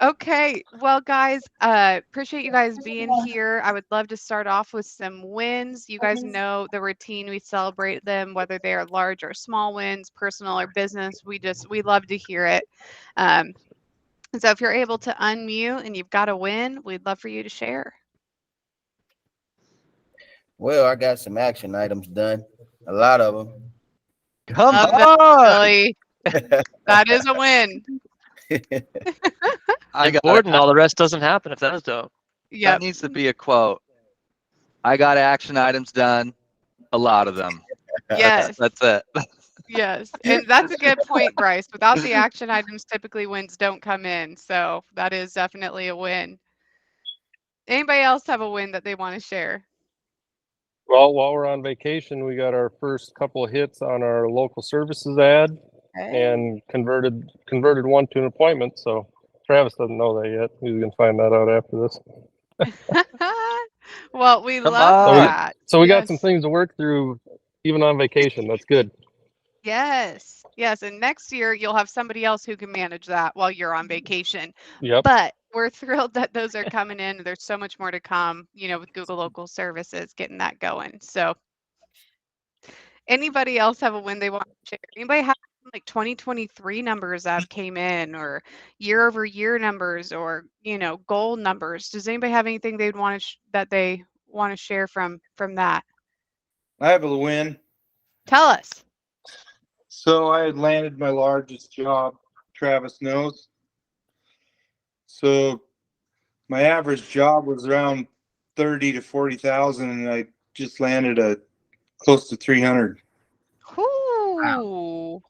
Okay, well, guys, appreciate you guys being here. I would love to start off with some wins. You guys know the routine. We celebrate them, whether they are large or small wins, personal or business. We love to hear it. Um, and so if you're able to unmute and you've got a win, we'd love for you to share. Well, I got some action items done. A lot of them. Come Love that, on. Billy. That is a win. I got Important, all the rest doesn't happen if those don't. that Yep. needs to be a quote. I got action items done, a lot of them. That's Yes. that's it. Yes. And that's a good point, Bryce. Without the action items, typically wins don't come in. So that is definitely a win. Anybody else have a win that they want to share? Well, while we're on vacation, we got our first couple of hits on our local services ad and converted one to an appointment. So Travis doesn't know that yet. He's gonna find that out after this. Well, we Come love So we, on. that. so we got Yes. some things to work through, even on vacation. That's good. Yes. Yes. And next year you'll have somebody else who can manage that while you're on vacation. Yep. But we're thrilled that those are coming in. There's so much more to come, with Google Local Services getting that going. So anybody else have a win they want to share? Anybody have like 2023 numbers that have came in or year over year numbers or, goal numbers? Does anybody have anything they'd want to that they want to share from that? I have a win. Tell us. So I had landed my largest job, Travis knows. So my average job was around 30 to 40,000, and I just landed a close to 300. Ooh,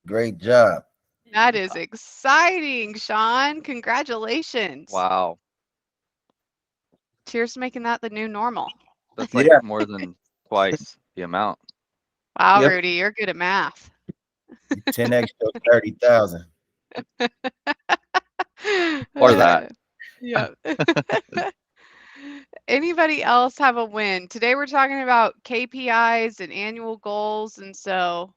Great job. that is exciting, Sean. Congratulations. Wow. Cheers to making that the new normal. That's like Yeah. more than twice the amount. Wow, Yep. Rudy, you're good at math. 10x 30,000. Or that. Yep. Anybody else have a win? Today we're talking about KPIs and annual goals, and so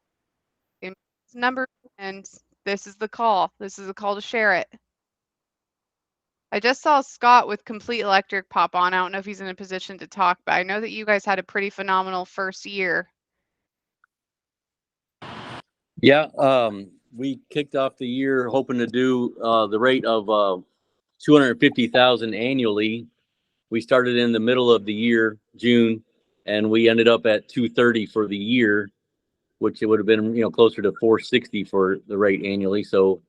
number and this is the call. This is a call to share it. I just saw Scott with Complete Electric pop on. I don't know if he's in a position to talk, but I know that you guys had a pretty phenomenal first year. Yeah, we kicked off the year hoping to do the rate of 250,000 annually. We started in the middle of the year, June, and we ended up at 230 for the year, which it would have been closer to 460 for the rate annually. So,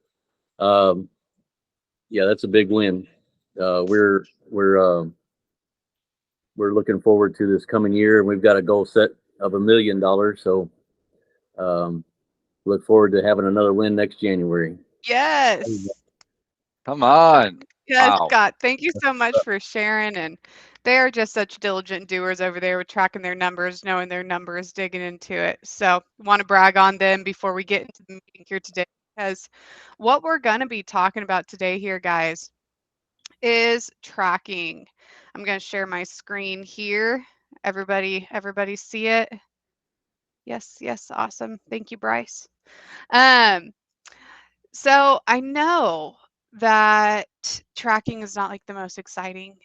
yeah, that's a big win. We're looking forward to this coming year, and we've got a goal set of $1 million. So, look forward to having another win next January. Yes. Come on. Yes, Wow. Scott. Thank you so much for sharing. And they are just such diligent doers over there with tracking their numbers, knowing their numbers, digging into it. So want to brag on them before we get into the meeting here today, because what we're going to be talking about today here, guys, is tracking. I'm going to share my screen here. Everybody see it? Yes, yes, awesome. Thank you, Bryce. So I know that tracking is not like the most exciting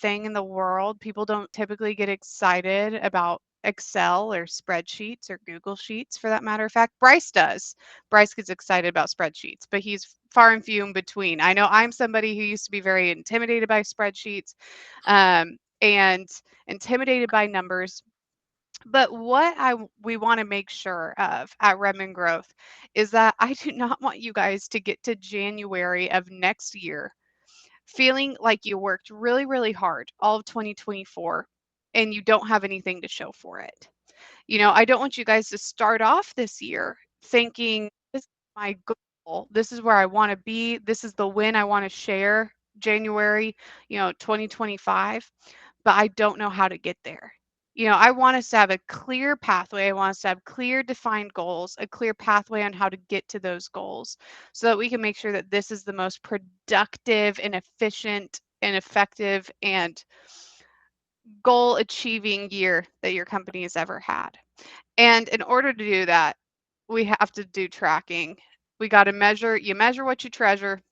thing in the world. People don't typically get excited about Excel or spreadsheets or Google Sheets for that matter of fact. Bryce does. Bryce gets excited about spreadsheets, but he's far and few in between. I know I'm somebody who used to be very intimidated by spreadsheets and intimidated by numbers. But what we want to make sure of at Redmond Growth is that I do not want you guys to get to January of next year feeling like you worked really, really hard all of 2024 and you don't have anything to show for it. I don't want you guys to start off this year thinking, this is my goal, this is where I want to be, this is the win I want to share January, 2025, but I don't know how to get there. I want us to have a clear pathway. I want us to have clear defined goals, a clear pathway on how to get to those goals so that we can make sure that this is the most productive and efficient and effective and goal achieving year that your company has ever had. And in order to do that, we have to do tracking. We got to measure, you measure what you treasure.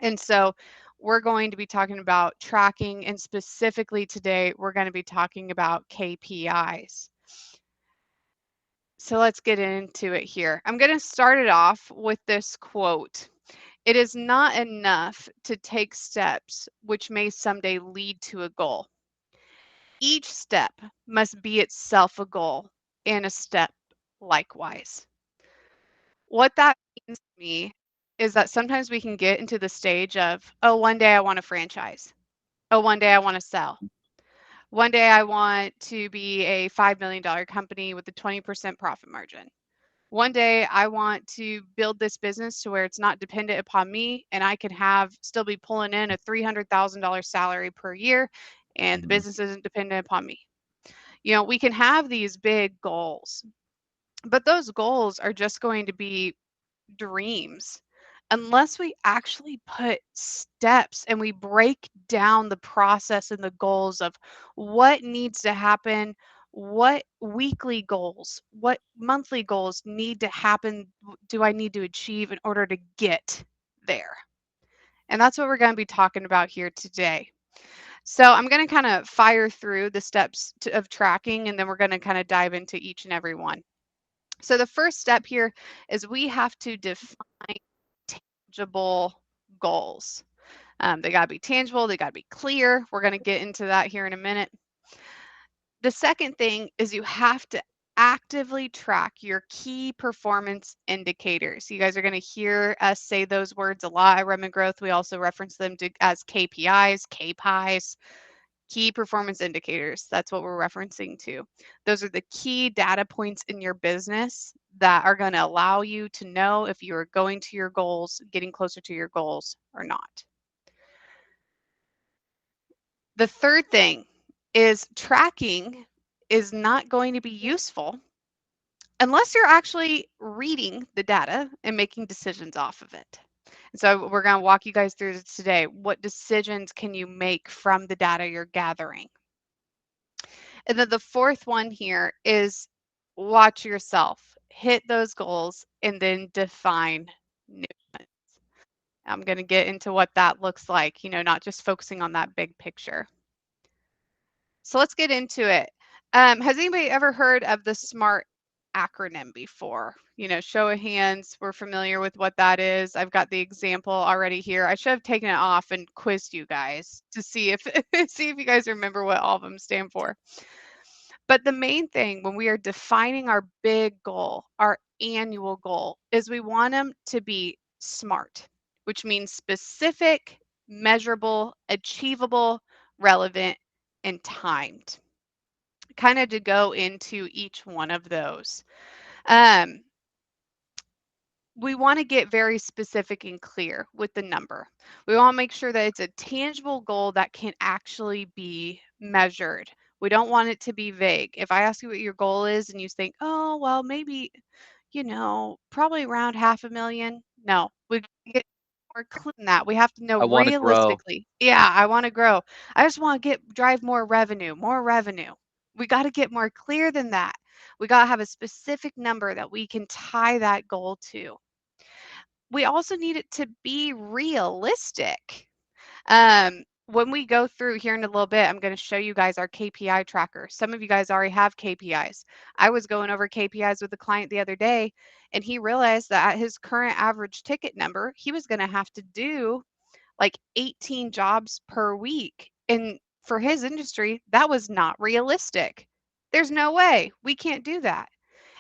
And so we're going to be talking about tracking, and specifically today, we're going to be talking about KPIs. So let's get into it here. I'm going to start it off with this quote. It is not enough to take steps which may someday lead to a goal. Each step must be itself a goal, and a step likewise. What that means to me is that sometimes we can get into the stage of, oh, one day I want a franchise. Oh, one day I want to sell. One day I want to be a $5 million company with a 20% profit margin. One day I want to build this business to where it's not dependent upon me, and I can still be pulling in a $300,000 salary per year, and the business isn't dependent upon me. You know, we can have these big goals, but those goals are just going to be dreams unless we actually put steps and we break down the process and the goals of what needs to happen, what weekly goals, what monthly goals need to happen, do I need to achieve in order to get there. And that's what we're going to be talking about here today. So I'm going to kind of fire through the steps of tracking, and then we're going to kind of dive into each and every one. So the first step here is we have to define tangible goals. They got to be tangible, they got to be clear. We're going to get into that here in a minute. The second thing is you have to actively track your key performance indicators. You guys are going to hear us say those words a lot at Redmond Growth. We also reference them as KPIs, KPIs. Key performance indicators. That's what we're referencing to. Those are the key data points in your business that are going to allow you to know if you are going to your goals, getting closer to your goals or not. The third thing is tracking is not going to be useful unless you're actually reading the data and making decisions off of it. And so we're going to walk you guys through this today. What decisions can you make from the data you're gathering? And then the fourth one here is watch yourself, hit those goals, and then define new ones. I'm going to get into what that looks like, not just focusing on that big picture. So let's get into it. Has anybody ever heard of the SMART acronym before? Show of hands, we're familiar with what that is. I've got the example already here. I should have taken it off and quizzed you guys to see if you guys remember what all of them stand for. But the main thing when we are defining our big goal, our annual goal, is we want them to be SMART, which means specific, measurable, achievable, relevant, and timed. Kind of to go into each one of those. We want to get very specific and clear with the number. We want to make sure that it's a tangible goal that can actually be measured. We don't want it to be vague. If I ask you what your goal is and you think, oh, well, maybe, probably around $500,000. No, we get more clear than that. We have to know I want to grow. realistically. Yeah, I want to grow. I just want to drive more revenue. We got to get more clear than that. We got to have a specific number that we can tie that goal to. We also need it to be realistic. When we go through here in a little bit, I'm going to show you guys our KPI tracker. Some of you guys already have KPIs. I was going over KPIs with a client the other day, and he realized that at his current average ticket number, he was going to have to do like 18 jobs per week. And for his industry, that was not realistic. There's no way. We can't do that.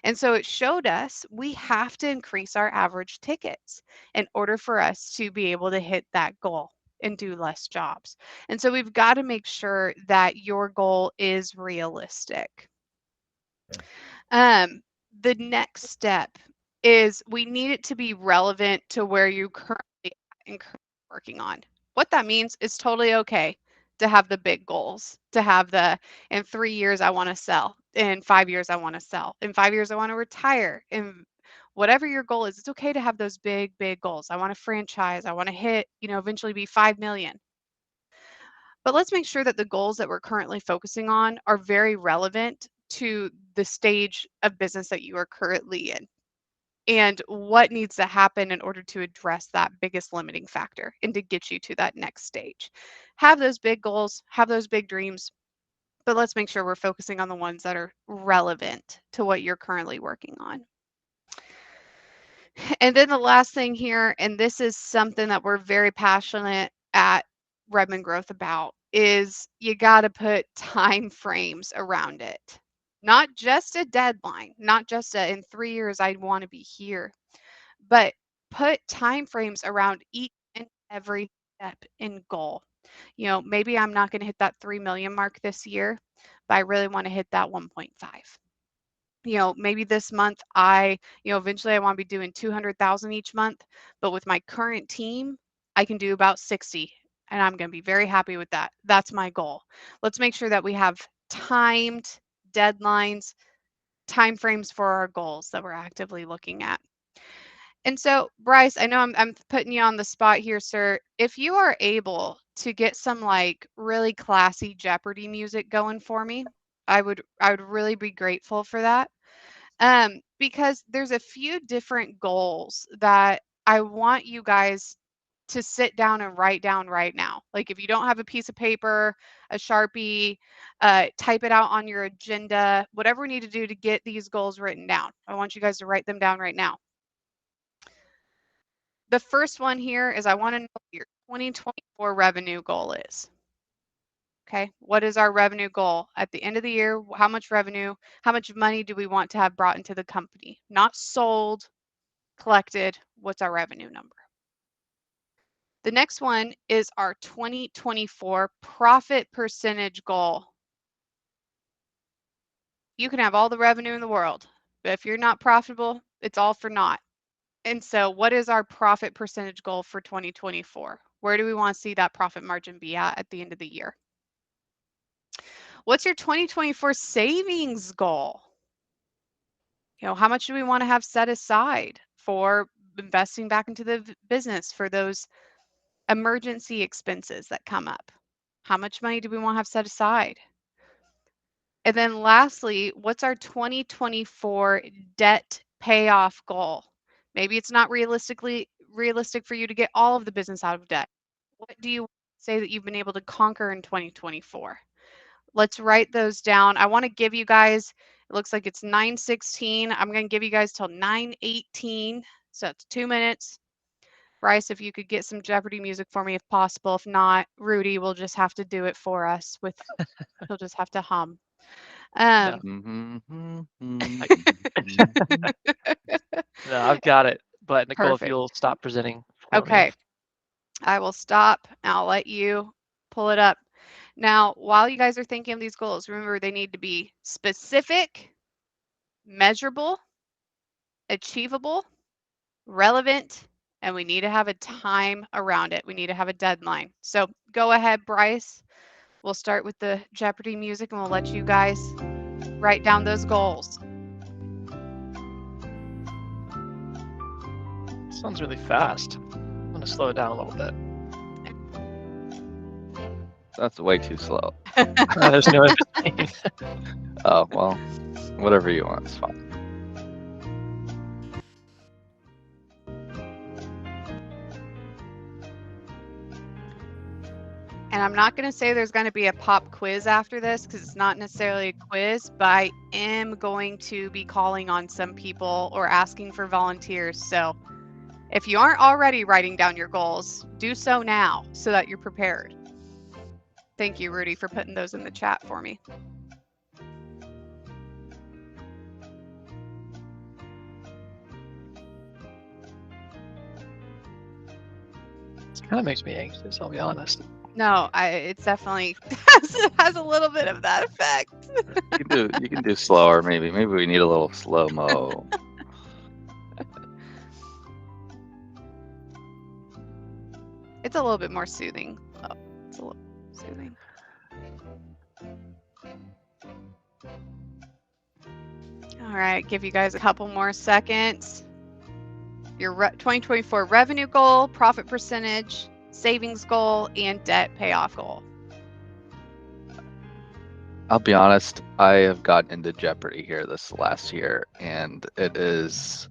And so it showed us we have to increase our average tickets in order for us to be able to hit that goal and do less jobs. And so we've got to make sure that your goal is realistic. The next step is we need it to be relevant to where you currently working on. What that means is totally okay to have the big goals, to have in 3 years I want to sell, in 5 years I want to sell, in 5 years I want to retire, in whatever your goal is. It's okay to have those big goals. I want to franchise, I want to hit, eventually be 5 million. But let's make sure that the goals that we're currently focusing on are very relevant to the stage of business that you are currently in. and what needs to happen in order to address that biggest limiting factor and to get you to that next stage. Have those big goals, have those big dreams, but let's make sure we're focusing on the ones that are relevant to what you're currently working on. And then the last thing here, and this is something that we're very passionate at Redmond Growth about, is you got to put time frames around it. Not just a deadline, not just a in 3 years I want to be here, but put time frames around each and every step and goal. You know, maybe I'm not going to hit that 3 million mark this year, but I really want to hit that 1.5. You know, maybe this month eventually I want to be doing 200,000 each month, but with my current team, I can do about 60 and I'm going to be very happy with that. That's my goal. Let's make sure that we have timed deadlines, time frames for our goals that we're actively looking at. And so, Bryce, I know I'm putting you on the spot here, sir. If you are able to get some like really classy Jeopardy music going for me, I would really be grateful for that. Because there's a few different goals that I want you guys to sit down and write down right now. Like if you don't have a piece of paper, a Sharpie, type it out on your agenda, whatever we need to do to get these goals written down. I want you guys to write them down right now. The first one here is I want to know what your 2024 revenue goal is. Okay, what is our revenue goal at the end of the year? How much revenue, how much money do we want to have brought into the company? Not sold, collected. What's our revenue number? The next one is our 2024 profit percentage goal. You can have all the revenue in the world, but if you're not profitable, it's all for naught. And so what is our profit percentage goal for 2024? Where do we want to see that profit margin be at the end of the year? What's your 2024 savings goal? You know, how much do we want to have set aside for investing back into the business for those emergency expenses that come up? How much money do we want to have set aside? And then lastly, what's our 2024 debt payoff goal? Maybe it's not realistic for you to get all of the business out of debt. What do you say that you've been able to conquer in 2024? Let's write those down. I want to give you guys, it looks like it's 9:16. I'm going to give you guys till 9:18. So it's 2 minutes. Bryce, if you could get some Jeopardy music for me if possible. If not, Rudy will just have to do it for us he'll just have to hum. No, I've got it. But Nicole, if Perfect. you'll stop presenting for me. Okay. I will stop and I'll let you pull it up. Now, while you guys are thinking of these goals, remember they need to be specific, measurable, achievable, relevant, and we need to have a time around it. We need to have a deadline. So go ahead, Bryce. We'll start with the Jeopardy music and we'll let you guys write down those goals. Sounds really fast. I'm gonna slow it down a little bit. That's way too slow. There's no in between. Oh, well, whatever you want, it's fine. And I'm not going to say there's going to be a pop quiz after this because it's not necessarily a quiz, but I am going to be calling on some people or asking for volunteers. So if you aren't already writing down your goals, do so now so that you're prepared. Thank you, Rudy, for putting those in the chat for me. It kind of makes me anxious, I'll be honest. No, it's definitely has a little bit of that effect. You can do slower, maybe. Maybe we need a little slow-mo. It's a little bit more soothing. Oh, it's a little soothing. All right, give you guys a couple more seconds. Your 2024 revenue goal, profit percentage, savings goal, and debt payoff goal. I'll be honest, I have gotten into Jeopardy here this last year, and it is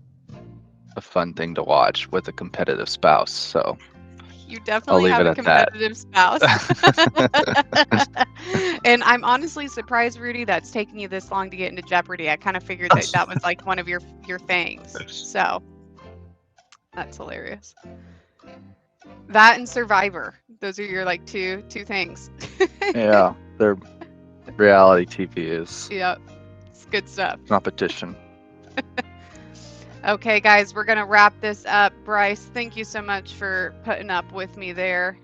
a fun thing to watch with a competitive spouse. So You I'll definitely leave have it a at that. competitive spouse. And I'm honestly surprised, Rudy, that's taking you this long to get into Jeopardy. I kind of figured that that was like one of your things. So that's hilarious. That and Survivor. Those are your like two things. Yeah, their reality TV is Yep. It's good stuff. competition. Okay, guys, we're gonna wrap this up. Bryce, thank you so much for putting up with me there.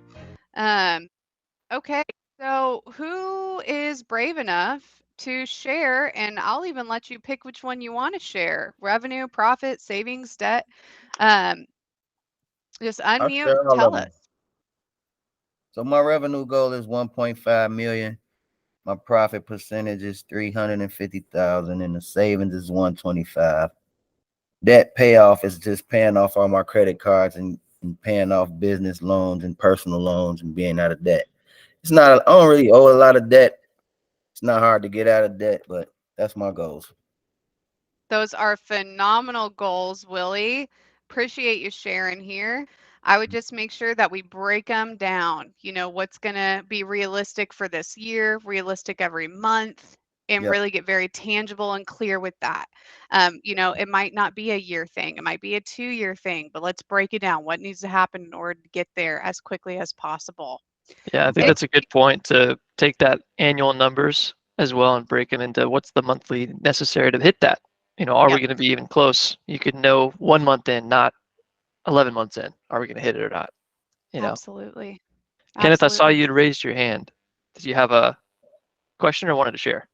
Okay, so who is brave enough to share? And I'll even let you pick which one you want to share: revenue, profit, savings, debt. Um, just I'll unmute share and all of tell them. us. So my revenue goal is 1.5 million. My profit percentage is 350,000, and the savings is 125. Debt payoff is just paying off all my credit cards and paying off business loans and personal loans and being out of debt. It's not, I don't really owe a lot of debt. It's not hard to get out of debt, but that's my goals. Those are phenomenal goals, Willie. Appreciate you sharing here. I would just make sure that we break them down. You know, what's going to be realistic for this year, realistic every month, and Yep. really get very tangible and clear with that. You know, it might not be a year thing, it might be a 2-year thing, but let's break it down. What needs to happen in order to get there as quickly as possible? Yeah, I think that's a good point to take that annual numbers as well and break them into what's the monthly necessary to hit that. You know, are we Yep. going to be even close? You could know 1 month in, not 11 months in. Are we going to hit it or not? You know, Absolutely. Kenneth, I saw Absolutely. you'd raised your hand. Did you have a question or wanted to share?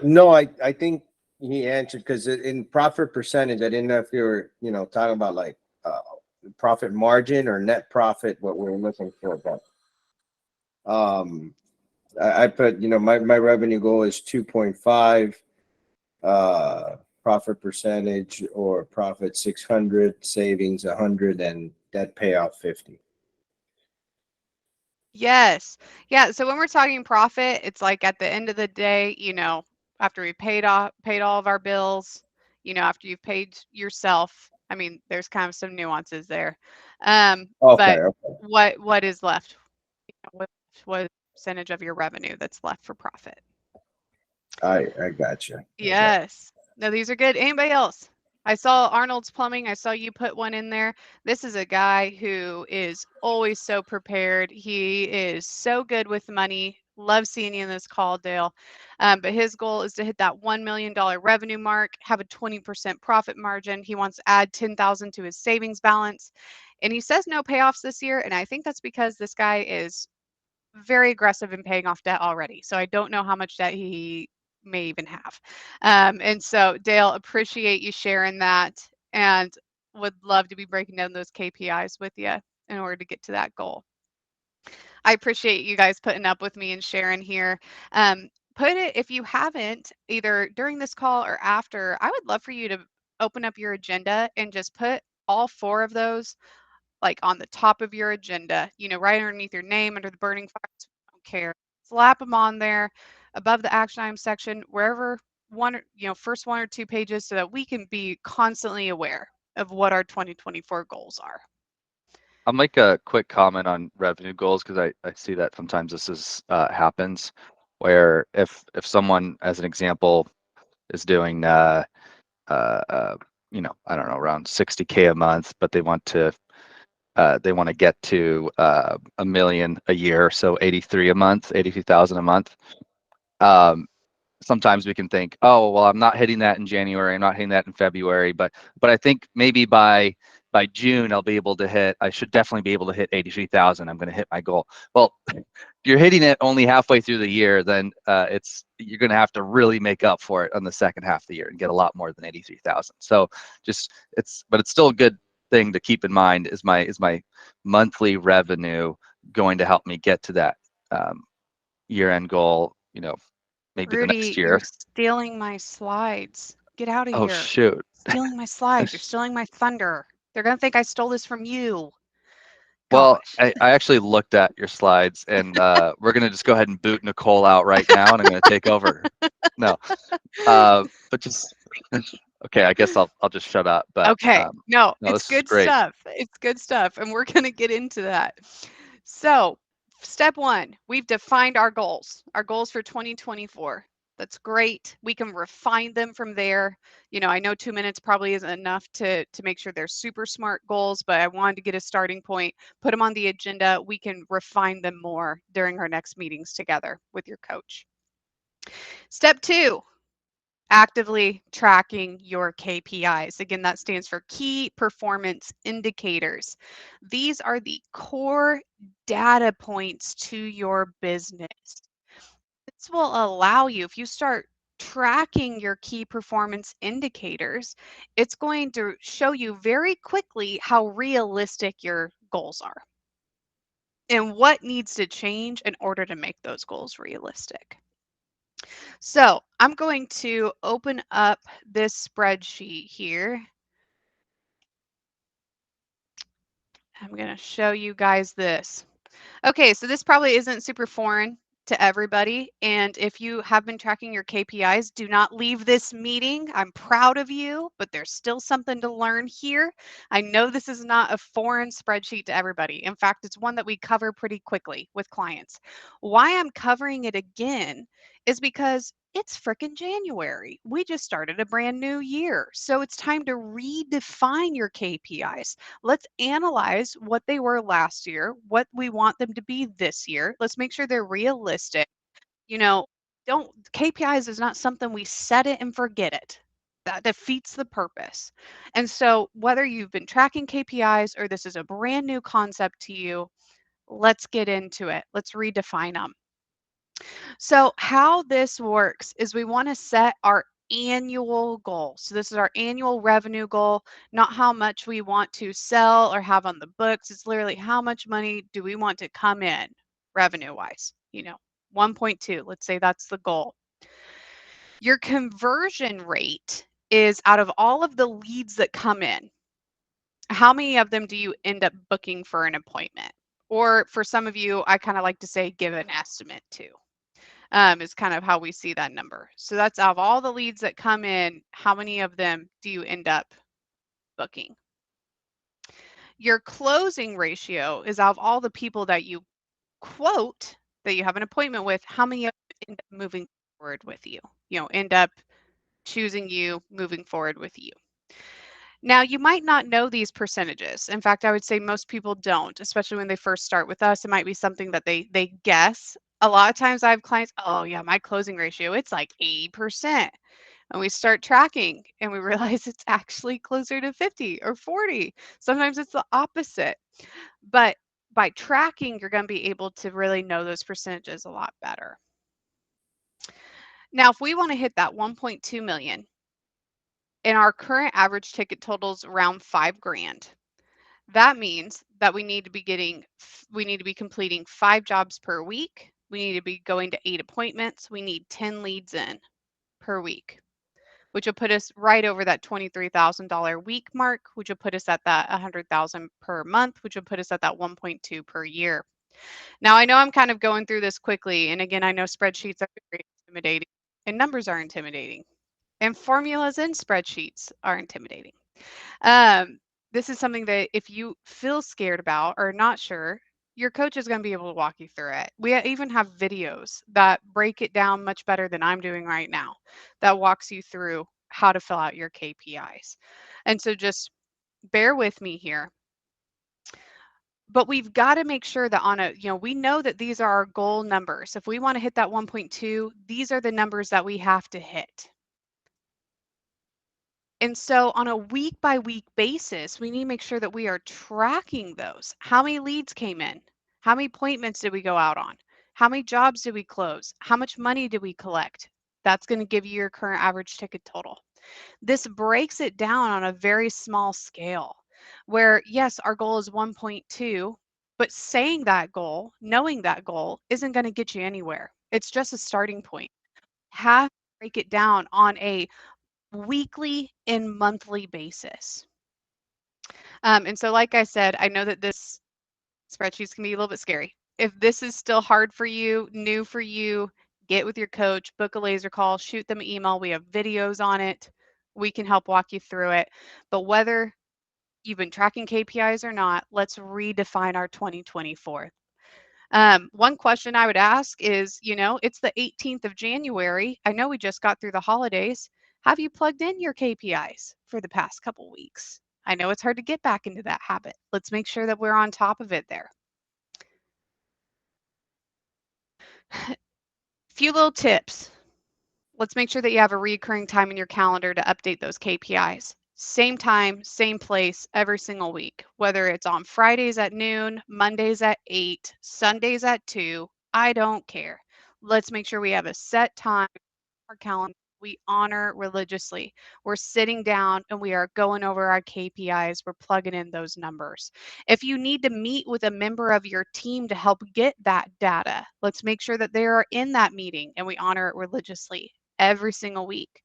No, I think he answered because in profit percentage, I didn't know if you were, talking about like profit margin or net profit, what we're looking for. But I put, my revenue goal is 2.5, profit percentage or profit 600, savings 100, and debt payout 50. Yes. Yeah. So when we're talking profit, it's like at the end of the day, you know, after we paid all of our bills, you know, after you've paid yourself. I mean, there's kind of some nuances there. But Okay. what is left? You know, what percentage of your revenue that's left for profit? I got you. Yes. No, these are good. Anybody else? I saw Arnold's Plumbing. I saw you put one in there. This is a guy who is always so prepared. He is so good with money. Love seeing you in this call, Dale. But his goal is to hit that $1 million revenue mark, have a 20% profit margin. He wants to add 10,000 to his savings balance. And he says no payoffs this year. And I think that's because this guy is very aggressive in paying off debt already. So I don't know how much debt he may even have. And so, Dale, appreciate you sharing that and would love to be breaking down those KPIs with you in order to get to that goal. I appreciate you guys putting up with me and sharing here. Put it, if you haven't, either during this call or after, I would love for you to open up your agenda and just put all 4 of those like on the top of your agenda, you know, right underneath your name, under the burning fires. Don't care. Slap them on there above the action item section, wherever one, you know, first 1 or 2 pages so that we can be constantly aware of what our 2024 goals are. I'll make a quick comment on revenue goals because I see that sometimes this is happens where if someone, as an example, is doing you know, I don't know, around 60K a month, but they want to get to $1 million a year, so 83 a month, 82,000 a month. Sometimes we can think, oh, well, I'm not hitting that in January, I'm not hitting that in February, but I think maybe by June I'll be able to hit. I should definitely be able to hit 83,000. I'm going to hit my goal. Well, if you're hitting it only halfway through the year, then you're going to have to really make up for it on the second half of the year and get a lot more than 83,000. So but it's still a good thing to keep in mind. Is my monthly revenue going to help me get to that year-end goal? You know, maybe the next Rudy, year. you're stealing my slides. Get out of Oh here. shoot. Stealing my slides. You're stealing my thunder. They're going to think I stole this from you. Well, Gosh. I actually looked at your slides, and we're gonna just go ahead and boot Nicole out right now, and I'm gonna take over. No, but just Okay, I guess I'll just shut up. But Okay. No, no, it's this is good great. stuff. It's good stuff. And we're going to get into that. So, step one, we've defined our goals for 2024. That's great. We can refine them from there. You know, I know 2 minutes probably isn't enough to make sure they're super smart goals, but I wanted to get a starting point, put them on the agenda. We can refine them more during our next meetings together with your coach. Step two, actively tracking your KPIs. Again, that stands for key performance indicators. These are the core data points to your business. This will allow you, if you start tracking your key performance indicators, it's going to show you very quickly how realistic your goals are and what needs to change in order to make those goals realistic. So I'm going to open up this spreadsheet here. I'm going to show you guys this. Okay, so this probably isn't super foreign to everybody. And if you have been tracking your KPIs, do not leave this meeting. I'm proud of you, but there's still something to learn here. I know this is not a foreign spreadsheet to everybody. In fact, it's one that we cover pretty quickly with clients. Why I'm covering it again is because it's frickin' January. We just started a brand new year. So it's time to redefine your KPIs. Let's analyze what they were last year, what we want them to be this year. Let's make sure they're realistic. You know, don't KPIs is not something we set it and forget it. That defeats the purpose. And so whether you've been tracking KPIs or this is a brand new concept to you, let's get into it. Let's redefine them. So how this works is we want to set our annual goal. So this is our annual revenue goal, not how much we want to sell or have on the books. It's literally how much money do we want to come in revenue wise, 1.2, let's say that's the goal. Your conversion rate is out of all of the leads that come in, how many of them do you end up booking for an appointment? Or for some of you, I kind of like to say give an estimate too. Is kind of how we see that number. So that's out of all the leads that come in, how many of them do you end up booking? Your closing ratio is out of all the people that you quote that you have an appointment with, how many of them end up moving forward with you? End up choosing you, moving forward with you. Now, you might not know these percentages. In fact, I would say most people don't, especially when they first start with us. It might be something that they guess. A lot of times I have clients, oh yeah, my closing ratio, it's like 80%. And we start tracking and we realize it's actually closer to 50 or 40. Sometimes it's the opposite. But by tracking, you're going to be able to really know those percentages a lot better. Now, if we want to hit that 1.2 million, and our current average ticket totals around $5,000. That means that we need to be completing 5 jobs per week. We need to be going to 8 appointments. We need 10 leads in per week, which will put us right over that $23,000 week mark, which will put us at that $100,000 per month, which will put us at that 1.2 per year. Now, I know I'm kind of going through this quickly, and again, I know spreadsheets are very intimidating, and numbers are intimidating. And formulas and spreadsheets are intimidating. This is something that if you feel scared about or not sure, your coach is going to be able to walk you through it. We even have videos that break it down much better than I'm doing right now, that walks you through how to fill out your KPIs. And so just bear with me here. But we've got to make sure that we know that these are our goal numbers. If we want to hit that 1.2, these are the numbers that we have to hit. And so on a week by week basis, we need to make sure that we are tracking those. How many leads came in? How many appointments did we go out on? How many jobs did we close? How much money did we collect? That's going to give you your current average ticket total. This breaks it down on a very small scale where, yes, our goal is 1.2, but saying that goal, knowing that goal isn't going to get you anywhere. It's just a starting point. Have to break it down on a weekly and monthly basis. And so, like I said, I know that this spreadsheets can be a little bit scary. If this is still hard for you, new for you, get with your coach, book a laser call, shoot them an email. We have videos on it. We can help walk you through it. But whether you've been tracking KPIs or not, let's redefine our 2024. One question I would ask is, it's the 18th of January. I know we just got through the holidays. Have you plugged in your KPIs for the past couple weeks? I know it's hard to get back into that habit. Let's make sure that we're on top of it there. Few little tips. Let's make sure that you have a recurring time in your calendar to update those KPIs. Same time, same place every single week, whether it's on Fridays at noon, Mondays at 8, Sundays at 2, I don't care. Let's make sure we have a set time on our calendar we honor religiously. We're sitting down and we are going over our KPIs. We're plugging in those numbers. If you need to meet with a member of your team to help get that data, let's make sure that they are in that meeting and we honor it religiously every single week.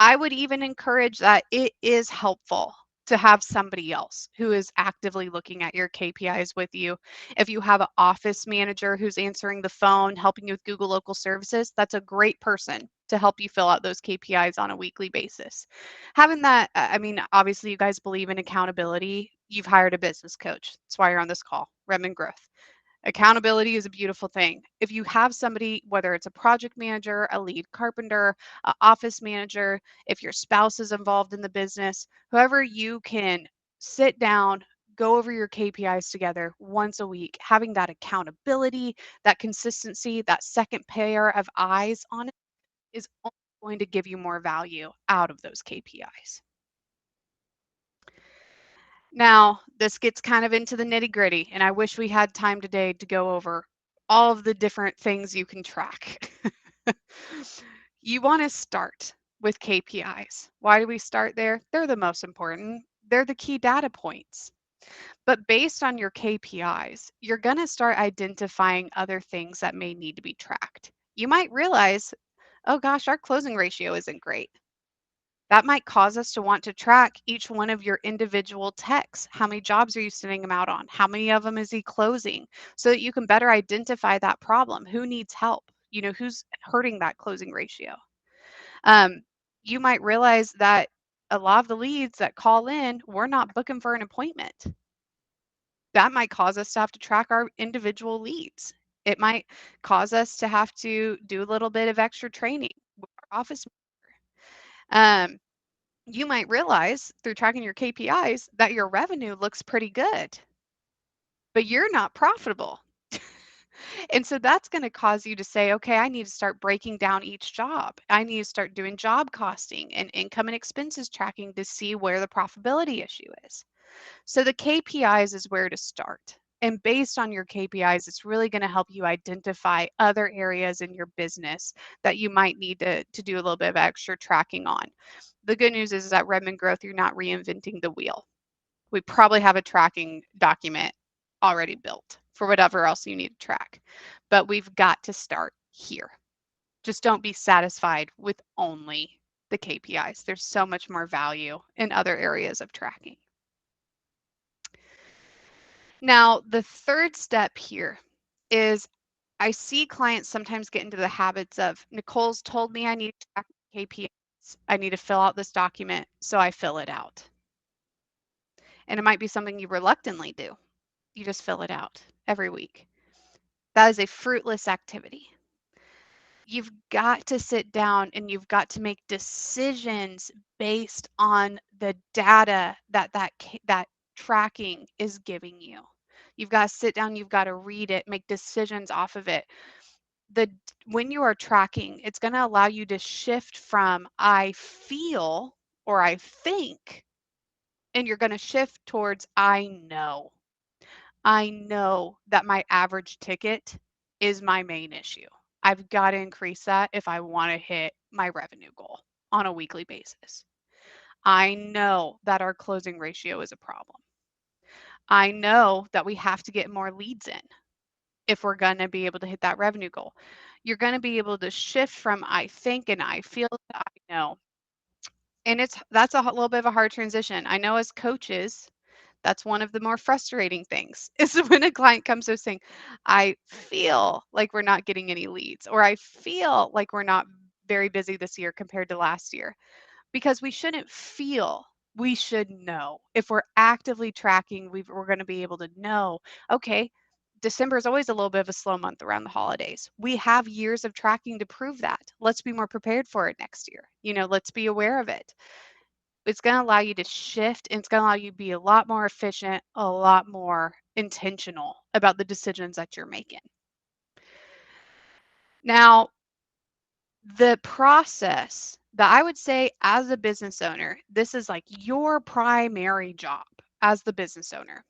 I would even encourage that it is helpful to have somebody else who is actively looking at your KPIs with you. If you have an office manager who's answering the phone, helping you with Google Local Services, that's a great person to help you fill out those KPIs on a weekly basis. Having that, obviously you guys believe in accountability. You've hired a business coach. That's why you're on this call, Redmond Growth. Accountability is a beautiful thing. If you have somebody, whether it's a project manager, a lead carpenter, an office manager, if your spouse is involved in the business, whoever you can sit down, go over your KPIs together once a week, having that accountability, that consistency, that second pair of eyes on it is only going to give you more value out of those KPIs. Now, this gets kind of into the nitty gritty, and I wish we had time today to go over all of the different things you can track. You want to start with KPIs. Why do we start there? They're the most important. They're the key data points. But based on your KPIs, you're going to start identifying other things that may need to be tracked. You might realize, oh gosh, our closing ratio isn't great. That might cause us to want to track each one of your individual techs. How many jobs are you sending them out on? How many of them is he closing? So that you can better identify that problem. Who needs help? Who's hurting that closing ratio? You might realize that a lot of the leads that call in, we're not booking for an appointment. That might cause us to have to track our individual leads. It might cause us to have to do a little bit of extra training with our office. You might realize through tracking your KPIs that your revenue looks pretty good, but you're not profitable. And so that's going to cause you to say, okay, I need to start breaking down each job. I need to start doing job costing and income and expenses tracking to see where the profitability issue is. So the KPIs is where to start. And based on your KPIs, it's really going to help you identify other areas in your business that you might need to do a little bit of extra tracking on. The good news is that Redmond Growth, you're not reinventing the wheel. We probably have a tracking document already built for whatever else you need to track. But we've got to start here. Just don't be satisfied with only the KPIs. There's so much more value in other areas of tracking. Now, the third step here is I see clients sometimes get into the habits of, Nicole's told me I need to track KPIs. I need to fill out this document, so I fill it out. And it might be something you reluctantly do. You just fill it out every week. That is a fruitless activity. You've got to sit down and you've got to make decisions based on the data that tracking is giving you. You've got to sit down, you've got to read it, make decisions off of it. When you are tracking, it's going to allow you to shift from I feel or I think, and you're going to shift towards I know. I know that my average ticket is my main issue. I've got to increase that if I want to hit my revenue goal on a weekly basis. I know that our closing ratio is a problem. I know that we have to get more leads in if we're going to be able to hit that revenue goal. You're going to be able to shift from I think and I feel to I know. And that's a little bit of a hard transition. I know as coaches, that's one of the more frustrating things is when a client comes to us saying, I feel like we're not getting any leads, or I feel like we're not very busy this year compared to last year. because we shouldn't feel, we should know. If we're actively tracking, we're going to be able to know, okay, December is always a little bit of a slow month around the holidays. We have years of tracking to prove that. Let's be more prepared for it next year. Let's be aware of it. It's going to allow you to shift, and it's going to allow you to be a lot more efficient, a lot more intentional about the decisions that you're making. Now, the process that I would say as a business owner, this is like your primary job as the business owner.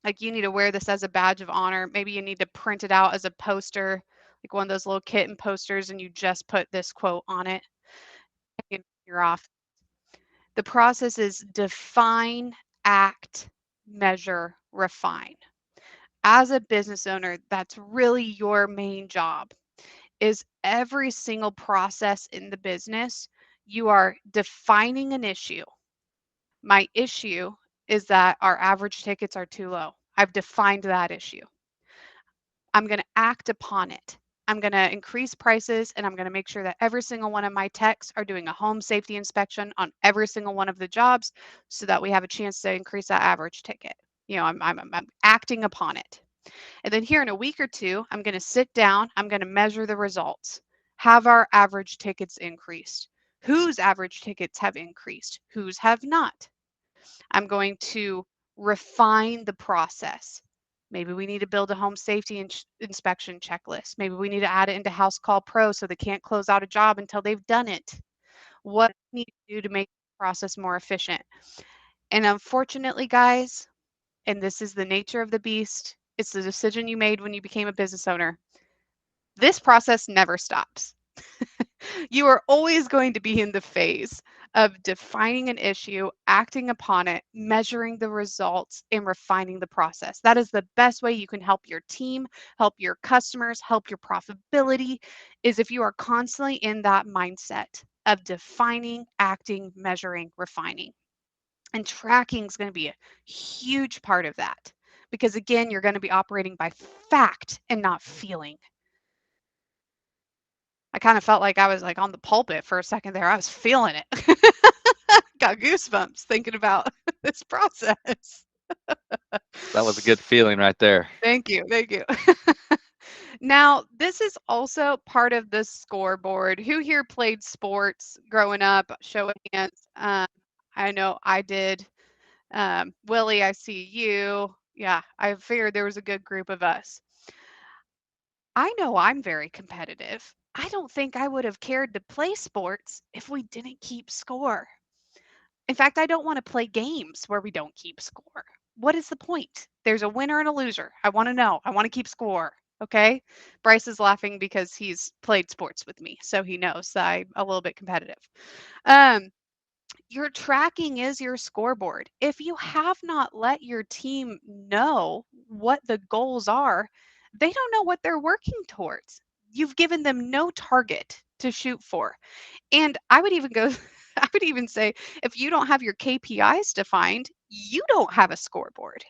Like, you need to wear this as a badge of honor. Maybe you need to print it out as a poster, like one of those little kitten posters, and you just put this quote on it. You're off. The process is define, act, measure, refine. As a business owner, that's really your main job. Is every single process in the business, you are defining an issue. My issue is that our average tickets are too low. I've defined that issue. I'm going to act upon it. I'm going to increase prices, and I'm going to make sure that every single one of my techs are doing a home safety inspection on every single one of the jobs so that we have a chance to increase that average ticket. I'm acting upon it. And then here in a week or two, I'm going to sit down, I'm going to measure the results. Have our average tickets increased? Whose average tickets have increased? Whose have not? I'm going to refine the process. Maybe we need to build a home safety inspection checklist. Maybe we need to add it into House Call Pro so they can't close out a job until they've done it. What do we need to do to make the process more efficient? And unfortunately, guys, and this is the nature of the beast, it's the decision you made when you became a business owner. This process never stops. You are always going to be in the phase of defining an issue, acting upon it, measuring the results, and refining the process. That is the best way you can help your team, help your customers, help your profitability, is if you are constantly in that mindset of defining, acting, measuring, refining. And tracking is going to be a huge part of that, because again, you're going to be operating by fact and not feeling. I kind of felt like I was like on the pulpit for a second there. I was feeling it. Got goosebumps thinking about this process. That was a good feeling right there. Thank you. Thank you. Now, this is also part of the scoreboard. Who here played sports growing up? Show of hands. I know I did. Willie, I see you. Yeah, I figured there was a good group of us. I know I'm very competitive. I don't think I would have cared to play sports if we didn't keep score. In fact, I don't want to play games where we don't keep score. What is the point? There's a winner and a loser. I want to know. I want to keep score. Okay. Bryce is laughing because he's played sports with me, so he knows that I'm a little bit competitive. Your tracking is your scoreboard. If you have not let your team know what the goals are, they don't know what they're working towards. You've given them no target to shoot for. And I would even go, I would even say, if you don't have your KPIs defined, you don't have a scoreboard.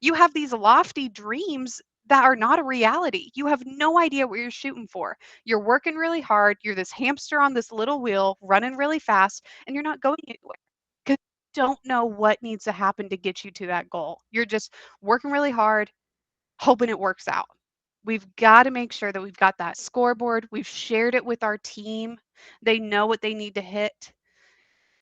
You have these lofty dreams that are not a reality. You have no idea what you're shooting for. You're working really hard. You're this hamster on this little wheel running really fast, and you're not going anywhere because you don't know what needs to happen to get you to that goal. You're just working really hard, hoping it works out. We've got to make sure that we've got that scoreboard. We've shared it with our team. They know what they need to hit.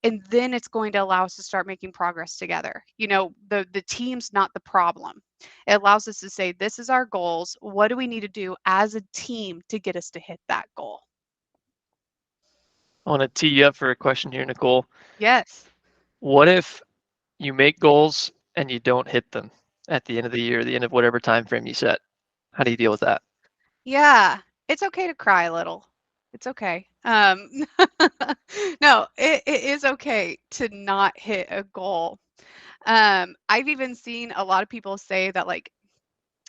And then it's going to allow us to start making progress together. The team's not the problem. It allows us to say, this is our goals. What do we need to do as a team to get us to hit that goal? I want to tee you up for a question here, Nicole. Yes. What if you make goals and you don't hit them at the end of the year, the end of whatever time frame you set? How do you deal with that? Yeah, it's okay to cry a little. It's okay. No, it is okay to not hit a goal. I've even seen a lot of people say that, like,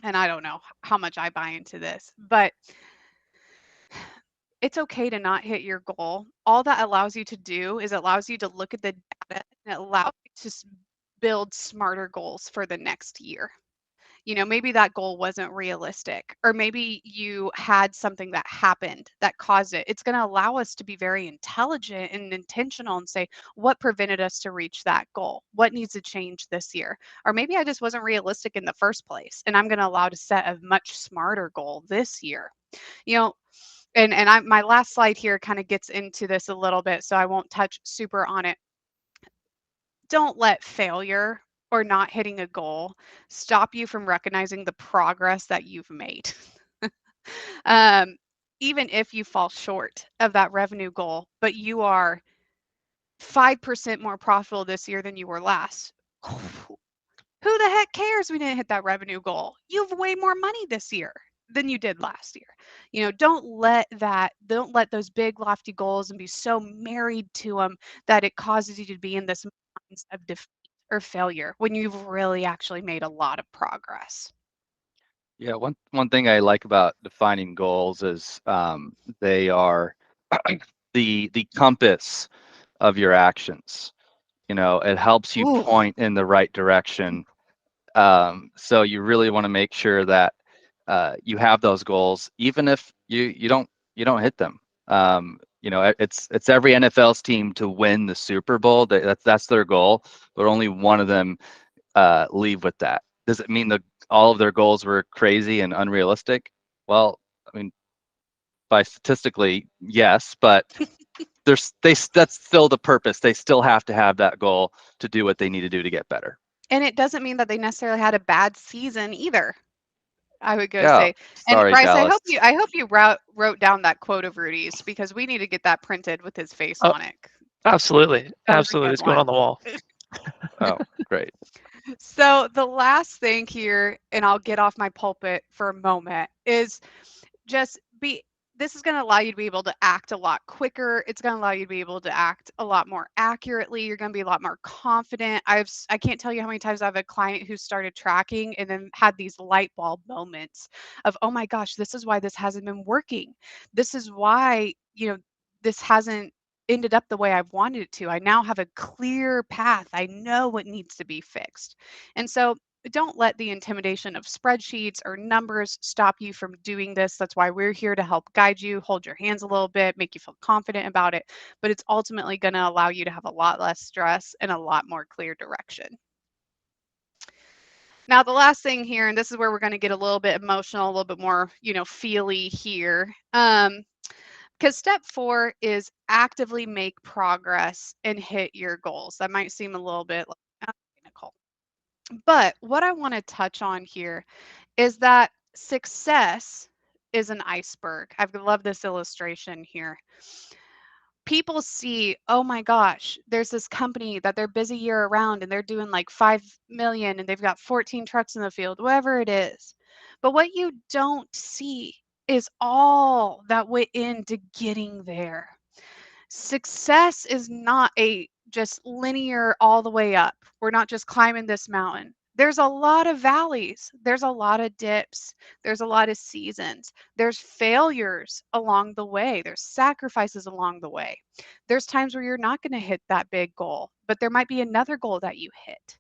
and I don't know how much I buy into this, but it's okay to not hit your goal. All that allows you to do is it allows you to look at the data, and it allows you to build smarter goals for the next year. Maybe that goal wasn't realistic, or maybe you had something that happened that caused it. It's going to allow us to be very intelligent and intentional and say, what prevented us to reach that goal? What needs to change this year? Or maybe I just wasn't realistic in the first place, and I'm going to allow to set a much smarter goal this year. You know, and my last slide here kind of gets into this a little bit, so I won't touch super on it. Don't let failure or not hitting a goal stop you from recognizing the progress that you've made. um, Even if you fall short of that revenue goal, but you are 5% more profitable this year than you were last. Who the heck cares we didn't hit that revenue goal? You have way more money this year than you did last year. Don't let those big lofty goals and be so married to them that it causes you to be in this mindset of defeat or failure when you've really actually made a lot of progress. Yeah, one thing I like about defining goals is they are the compass of your actions. It helps you Ooh. point in the right direction. So you really want to make sure that you have those goals, even if you don't hit them. It's every NFL's team to win the Super Bowl. That's their goal, but only one of them leave with that. Does it mean that all of their goals were crazy and unrealistic? Well, I mean, by statistically, yes, but that's still the purpose. They still have to have that goal to do what they need to do to get better. And it doesn't mean that they necessarily had a bad season either, I would go Yeah, say. And sorry, Bryce, Dallas. I hope you wrote down that quote of Rudy's, because we need to get that printed with his face Oh, on it. absolutely. That was a Absolutely. good It's going one. on the wall. Oh, great. So the last thing here, and I'll get off my pulpit for a moment, is just this is going to allow you to be able to act a lot quicker. It's going to allow you to be able to act a lot more accurately. You're going to be a lot more confident. I can't tell you how many times I have a client who started tracking and then had these light bulb moments of, oh my gosh, this is why this hasn't been working. This is why, this hasn't ended up the way I've wanted it to. I now have a clear path. I know what needs to be fixed. And so don't let the intimidation of spreadsheets or numbers stop you from doing this. That's why we're here to help guide you, hold your hands a little bit, make you feel confident about it. But it's ultimately going to allow you to have a lot less stress and a lot more clear direction. Now, the last thing here, and this is where we're going to get a little bit emotional, a little bit more, feely here. Because step 4 is actively make progress and hit your goals. That might seem a little bit like, okay, Nicole. But what I want to touch on here is that success is an iceberg. I love this illustration here. People see, oh my gosh, there's this company that they're busy year round and they're doing like 5 million and they've got 14 trucks in the field, whatever it is. But what you don't see is all that went into getting there. Success is not a just linear all the way up. We're not just climbing this mountain. There's a lot of valleys, there's a lot of dips, there's a lot of seasons, there's failures along the way, there's sacrifices along the way. There's times where you're not going to hit that big goal, but there might be another goal that you hit.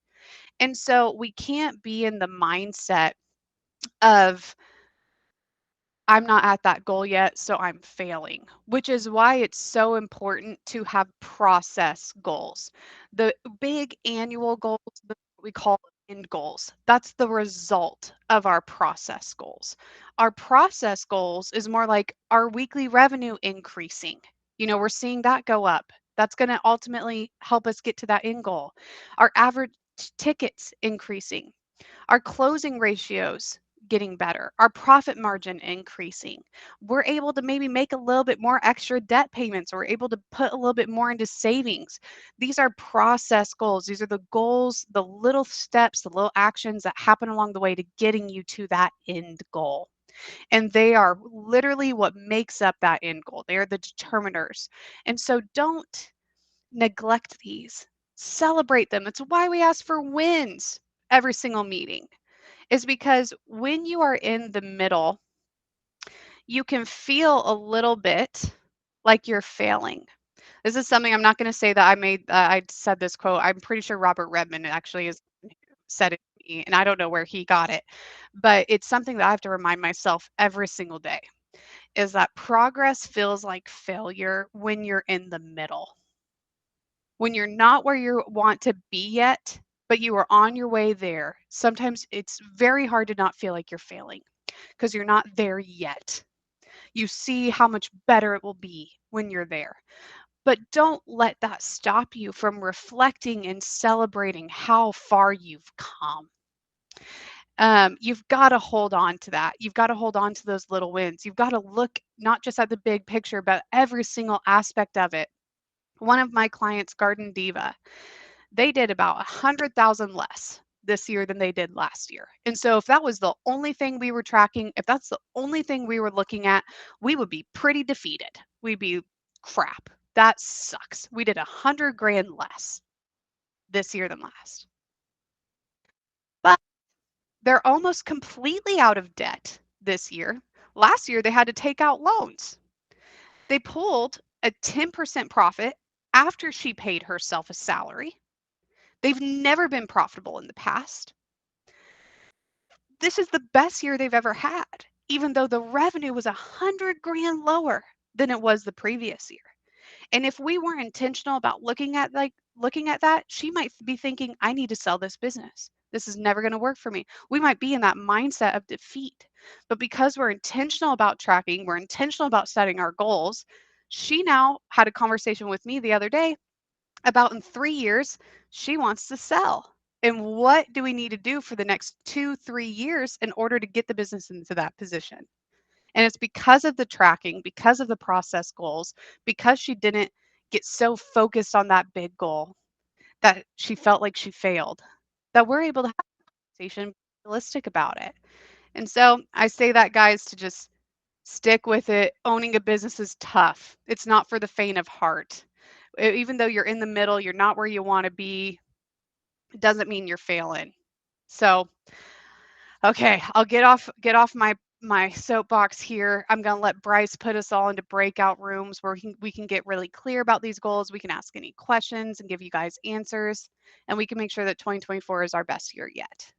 And so we can't be in the mindset of, I'm not at that goal yet, so I'm failing, which is why it's so important to have process goals. The big annual goals, what we call end goals, that's the result of our process goals. Our process goals is more like our weekly revenue increasing. We're seeing that go up. That's going to ultimately help us get to that end goal. Our average tickets increasing, our closing ratios getting better, our profit margin increasing. We're able to maybe make a little bit more extra debt payments, or we're able to put a little bit more into savings. These are process goals. These are the goals, the little steps, the little actions that happen along the way to getting you to that end goal. And they are literally what makes up that end goal. They are the determiners. And so don't neglect these. Celebrate them. It's why we ask for wins every single meeting, is because when you are in the middle, you can feel a little bit like you're failing. This is something I'm not going to say that I said this quote. I'm pretty sure Robert Redmond actually said it me, and I don't know where he got it, but it's something that I have to remind myself every single day, is that progress feels like failure when you're in the middle. When you're not where you want to be yet, but you are on your way there, sometimes it's very hard to not feel like you're failing because you're not there yet. You see how much better it will be when you're there. But don't let that stop you from reflecting and celebrating how far you've come. You've got to hold on to that. You've got to hold on to those little wins. You've got to look not just at the big picture, but every single aspect of it. One of my clients, Garden Diva, they did about 100,000 less this year than they did last year. And so if that was the only thing we were tracking, if that's the only thing we were looking at, we would be pretty defeated. We'd be crap. That sucks. We did 100 grand less this year than last. But they're almost completely out of debt this year. Last year, they had to take out loans. They pulled a 10% profit after she paid herself a salary. They've never been profitable in the past. This is the best year they've ever had, even though the revenue was 100 grand lower than it was the previous year. And if we weren't intentional about looking at that, she might be thinking, I need to sell this business. This is never going to work for me. We might be in that mindset of defeat. But because we're intentional about tracking, we're intentional about setting our goals, she now had a conversation with me the other day about in 3 years, she wants to sell. And what do we need to do for the next 2-3 years in order to get the business into that position? And it's because of the tracking, because of the process goals, because she didn't get so focused on that big goal that she felt like she failed, that we're able to have a conversation, realistic about it. And so I say that, guys, to just stick with it. Owning a business is tough. It's not for the faint of heart. Even though you're in the middle, you're not where you want to be, it doesn't mean you're failing. So, okay, I'll get off my soapbox here. I'm going to let Bryce put us all into breakout rooms where we can get really clear about these goals. We can ask any questions and give you guys answers, and we can make sure that 2024 is our best year yet.